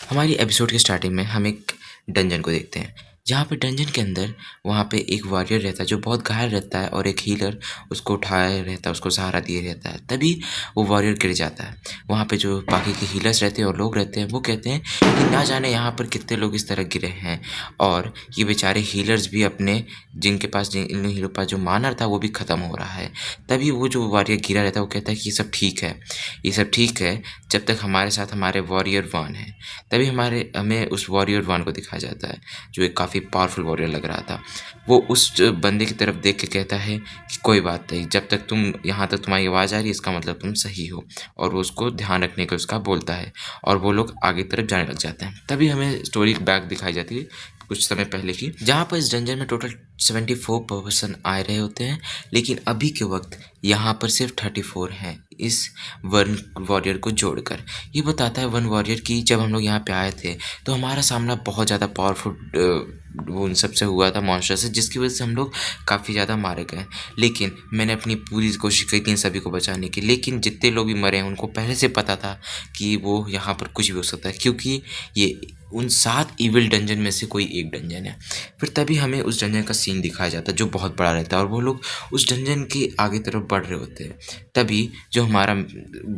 हमारी एपिसोड के स्टार्टिंग में हम एक डंजन को देखते हैं जहाँ पे डंजन के अंदर वहाँ पे एक वॉरियर रहता है जो बहुत घायल रहता है और एक हीलर उसको उठाए रहता है, उसको सहारा दिए रहता है। तभी वो वॉरियर गिर जाता है। वहाँ पे जो बाकी के हीलर्स रहते हैं और लोग रहते हैं वो कहते हैं कि ना जाने यहाँ पर कितने लोग इस तरह गिरे हैं और ये बेचारे हीलर्स भी अपने इन हीरो के पास जो मानर था वो भी ख़त्म हो रहा है। तभी वो जो वॉरियर गिरा रहता है वो कहता है कि ये सब ठीक है, ये सब ठीक है जब तक हमारे साथ हमारे वॉरियर वन है। तभी हमें उस वॉरियर वन को दिखाया जाता है जो एक काफ़ी पावरफुल वॉरियर लग रहा था। वो उस बंदे की तरफ देख के कहता है कि कोई बात नहीं, जब तक तुम यहाँ तक तुम्हारी आवाज़ आ रही है इसका मतलब तुम सही हो। और वो उसको ध्यान रखने को उसका बोलता है और वो लोग आगे तरफ जाने लग जाते हैं। तभी हमें स्टोरी बैक दिखाई जाती है कुछ समय पहले की, जहाँ पर इस डंजन में टोटल 74 पर्सन आ रहे होते हैं, लेकिन अभी के वक्त यहाँ पर सिर्फ 34 हैं इस वन वॉरियर को जोड़कर। ये बताता है वन वॉरियर की जब हम लोग यहाँ पे आए थे तो हमारा सामना बहुत ज़्यादा पावरफुल वो उन सब से हुआ था, मॉन्स्टर से, जिसकी वजह से हम लोग काफ़ी ज़्यादा मारे गए। लेकिन मैंने अपनी पूरी कोशिश की थी इन सभी को बचाने की, लेकिन जितने लोग भी मरे हैं उनको पहले से पता था कि वो यहाँ पर कुछ भी हो सकता है, क्योंकि ये उन 7 इविल डंजन में से कोई एक डंजन है। फिर तभी हमें उस डंजन का सीन दिखाया जाता है जो बहुत बड़ा रहता है और वो लोग उस डंजन के आगे तरफ बढ़ रहे होते हैं। तभी जो हमारा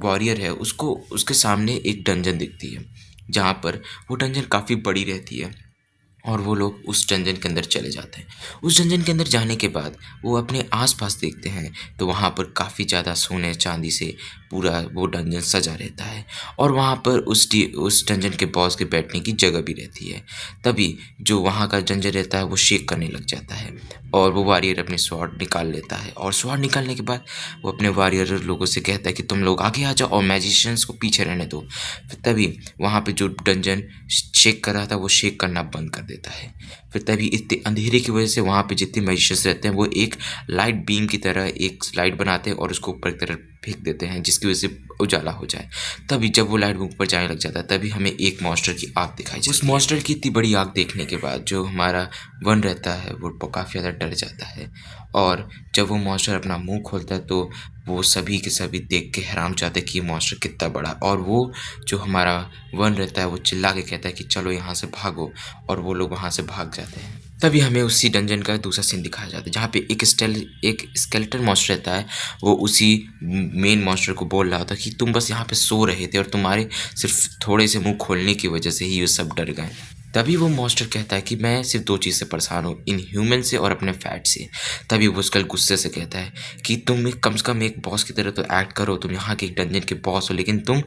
वॉरियर है उसको उसके सामने एक डंजन दिखती है जहाँ पर वो डंजन काफ़ी बड़ी रहती है और वो लोग उस डंजन के अंदर चले जाते हैं। उस डंजन के अंदर जाने के बाद वो अपने आसपास देखते हैं तो वहाँ पर काफ़ी ज़्यादा सोने चांदी से पूरा वो डंजन सजा रहता है और वहाँ पर उस डंजन के बॉस के बैठने की जगह भी रहती है। तभी जो वहाँ का डंजन रहता है वो शेक करने लग जाता है और वो वॉरियर अपने स्वॉर्ड निकाल लेता है और स्वॉर्ड निकालने के बाद वो अपने वॉरियर लोगों से कहता है कि तुम लोग आगे आ जाओ और मैजिशियंस को पीछे रहने दो। फिर तभी वहाँ पे जो डंजन शेक कर रहा था वो शेक करना बंद कर देता है। फिर तभी इतने अंधेरे की वजह से वहाँ पे जितने मैजिशियंस रहते हैं वो एक लाइट बीम की तरह एक लाइट बनाते हैं और उसको ऊपर की तरफ फेंक देते हैं जिसकी वजह से उजाला हो जाए। तभी जब वो लाइट ऊपर जाने लग जाता है तभी हमें एक मॉन्स्टर की आग दिखाई जाती है। उस मॉन्स्टर की इतनी बड़ी आग देखने के बाद जो हमारा वन रहता है वो काफ़ी ज़्यादा डर जाता है और जब वो मॉन्स्टर अपना मुंह खोलता है तो वो सभी के सभी देख के हैरान हो जाते हैं कि ये मॉन्स्टर कितना बड़ा। और वो जो हमारा वन रहता है वो चिल्ला के कहता है कि चलो यहाँ से भागो और वो लोग वहाँ से भाग जाते हैं। तभी हमें उसी डंजन का दूसरा सीन दिखाया जाता है जहाँ पे एक स्केलेटन मॉन्स्टर रहता है। वो उसी मेन मॉन्स्टर को बोल रहा था कि तुम बस यहाँ पे सो रहे थे और तुम्हारे सिर्फ थोड़े से मुंह खोलने की वजह से ही ये सब डर गए। तभी वो मॉन्स्टर कहता है कि मैं सिर्फ 2 चीज़ से परेशान हूँ, इन ह्यूमन से और अपने फैट से। तभी वो उसका गुस्से से कहता है कि तुम कम से कम एक बॉस की तरह तो एक्ट करो, तुम यहाँ के एक डंजन के बॉस हो लेकिन तुम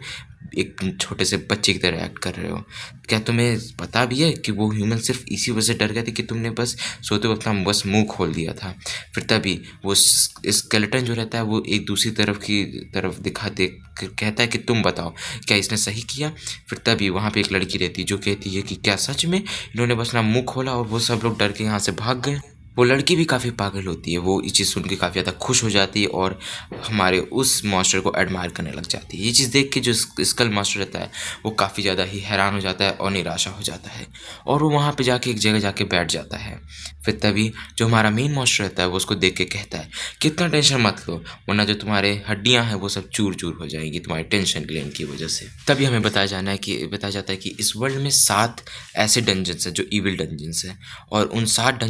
एक छोटे से बच्चे की तरह एक्ट कर रहे हो। क्या तुम्हें पता भी है कि वो ह्यूमन सिर्फ इसी वजह से डर गए थे कि तुमने बस सोते वक्त अपना बस मुंह खोल दिया था। फिर तभी वो स्केलेटन जो रहता है वो एक दूसरी तरफ दिखा दे कहता है कि तुम बताओ क्या इसने सही किया। फिर तभी वहाँ पे एक लड़की रहती है जो कहती है कि क्या सच में इन्होंने बस अपना मुंह खोला और वो सब लोग डर के यहाँ से भाग गए। वो लड़की भी काफ़ी पागल होती है, वो ये चीज़ सुन के काफ़ी ज़्यादा खुश हो जाती है और हमारे उस मॉन्स्टर को एडमायर करने लग जाती है। ये चीज़ देख के जो स्कल मॉन्स्टर रहता है वो काफ़ी ज़्यादा ही हैरान हो जाता है और निराशा हो जाता है और वो वहाँ पे जाके एक जगह जाके बैठ जाता है। फिर तभी जो हमारा मेन मॉन्स्टर रहता है वो उसको देख के कहता है कितना टेंशन मत लो, वरना जो तुम्हारे हड्डियाँ हैं वो सब चूर चूर हो जाएंगी तुम्हारे टेंशन ग्लैंड की वजह से। तभी हमें बताया जाता है कि इस वर्ल्ड में 7 ऐसे डंजन्स हैं जो इविल डंजन्स हैं और उन 7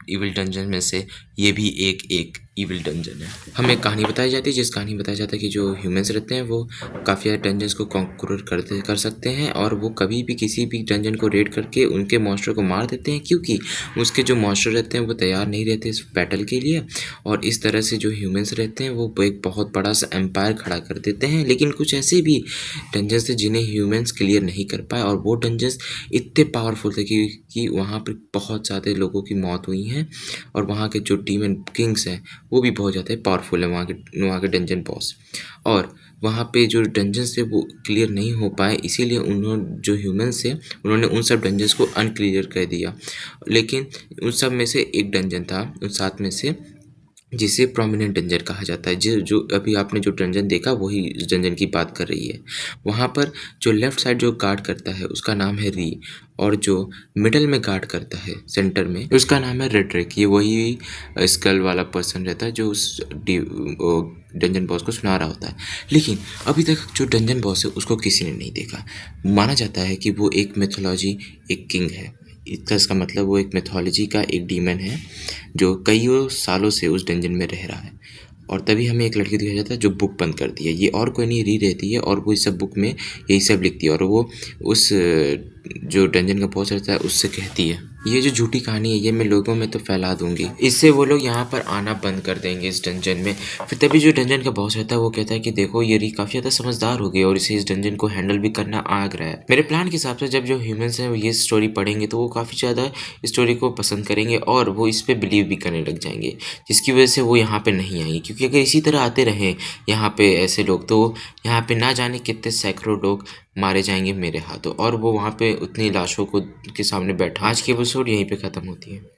इविल डंजन में से ये भी एक इविल डंजन है। हमें कहानी बताई जाती है जिस कहानी में बताया जाता है कि जो ह्यूमंस रहते हैं वो काफ़ी ज़्यादा डंजन्स को कॉन्कर कर सकते हैं और वो कभी भी किसी भी डंजन को रेड करके उनके मॉन्स्टर को मार देते हैं, क्योंकि उसके जो मॉन्स्टर रहते हैं वो तैयार नहीं रहते इस बैटल के लिए। और इस तरह से जो ह्यूमंस रहते हैं वो एक बहुत बड़ा सा एम्पायर खड़ा कर देते हैं। लेकिन कुछ ऐसे भी डंजन्स थे जिन्हें ह्यूमंस क्लियर नहीं कर पाए और वो डंजन्स इतने पावरफुल थे कि वहाँ पर बहुत ज़्यादा लोगों की मौत हुई हैं और वहाँ के जो डीमन किंग्स हैं वो भी बहुत ज़्यादा पावरफुल है, वहाँ के डंजन बॉस। और वहाँ पे जो डंजन्स थे वो क्लियर नहीं हो पाए, इसीलिए उन्होंने जो ह्यूमंस थे उन्होंने उन सब डंजन्स को अनक्लियर कर दिया। लेकिन उन सब में से एक डंजन था, उन 7 में से जिसे प्रोमिनेंट डंजन कहा जाता है। जो अभी आपने जो डंजन देखा वही इस डंजन की बात कर रही है। वहाँ पर जो लेफ्ट साइड जो गार्ड करता है उसका नाम है री, और जो मिडल में गार्ड करता है सेंटर में उसका नाम है रेड्रिक। ये वही स्कल वाला पर्सन रहता है जो उस डंजन बॉस को सुना रहा होता है। लेकिन अभी तक जो डंजन बॉस है उसको किसी ने नहीं देखा। माना जाता है कि वो एक मिथोलॉजी, एक किंग है। इसका मतलब वो एक मिथोलॉजी का एक डीमन है जो कईयों सालों से उस डंजन में रह रहा है। और तभी हमें एक लड़की दिखाया जाता है जो बुक बंद करती है। ये और कोई नहीं, री रहती है, और वो इस सब बुक में यही सब लिखती है, और वो उस जो डंजन का बॉस रहता है उससे कहती है। ये जो झूठी कहानी है ये मैं लोगों में तो फैला दूंगी, इससे वो लोग यहाँ पर आना बंद कर देंगे इस डंजन में। फिर तभी जो डंजन का बॉस रहता है वो कहता है कि देखो ये री काफ़ी ज़्यादा समझदार हो गई और इसे इस डंजन को हैंडल भी करना आ रहा है। मेरे प्लान के हिसाब से जब जो ह्यूमंस हैं वो ये स्टोरी पढ़ेंगे तो वो काफ़ी ज़्यादा स्टोरी को पसंद करेंगे और वो इस पर बिलीव भी करने लग जाएंगे, जिसकी वजह से वो यहाँ पे नहीं आएंगे। क्योंकि अगर इसी तरह आते रहे यहाँ पे ऐसे लोग तो यहाँ पे ना जाने कितने सैकड़ों लोग मारे जाएंगे मेरे हाथों, और वो वहाँ पे उतनी लाशों को के सामने बैठा। आज की एपिसोड यहीं पे ख़त्म होती है।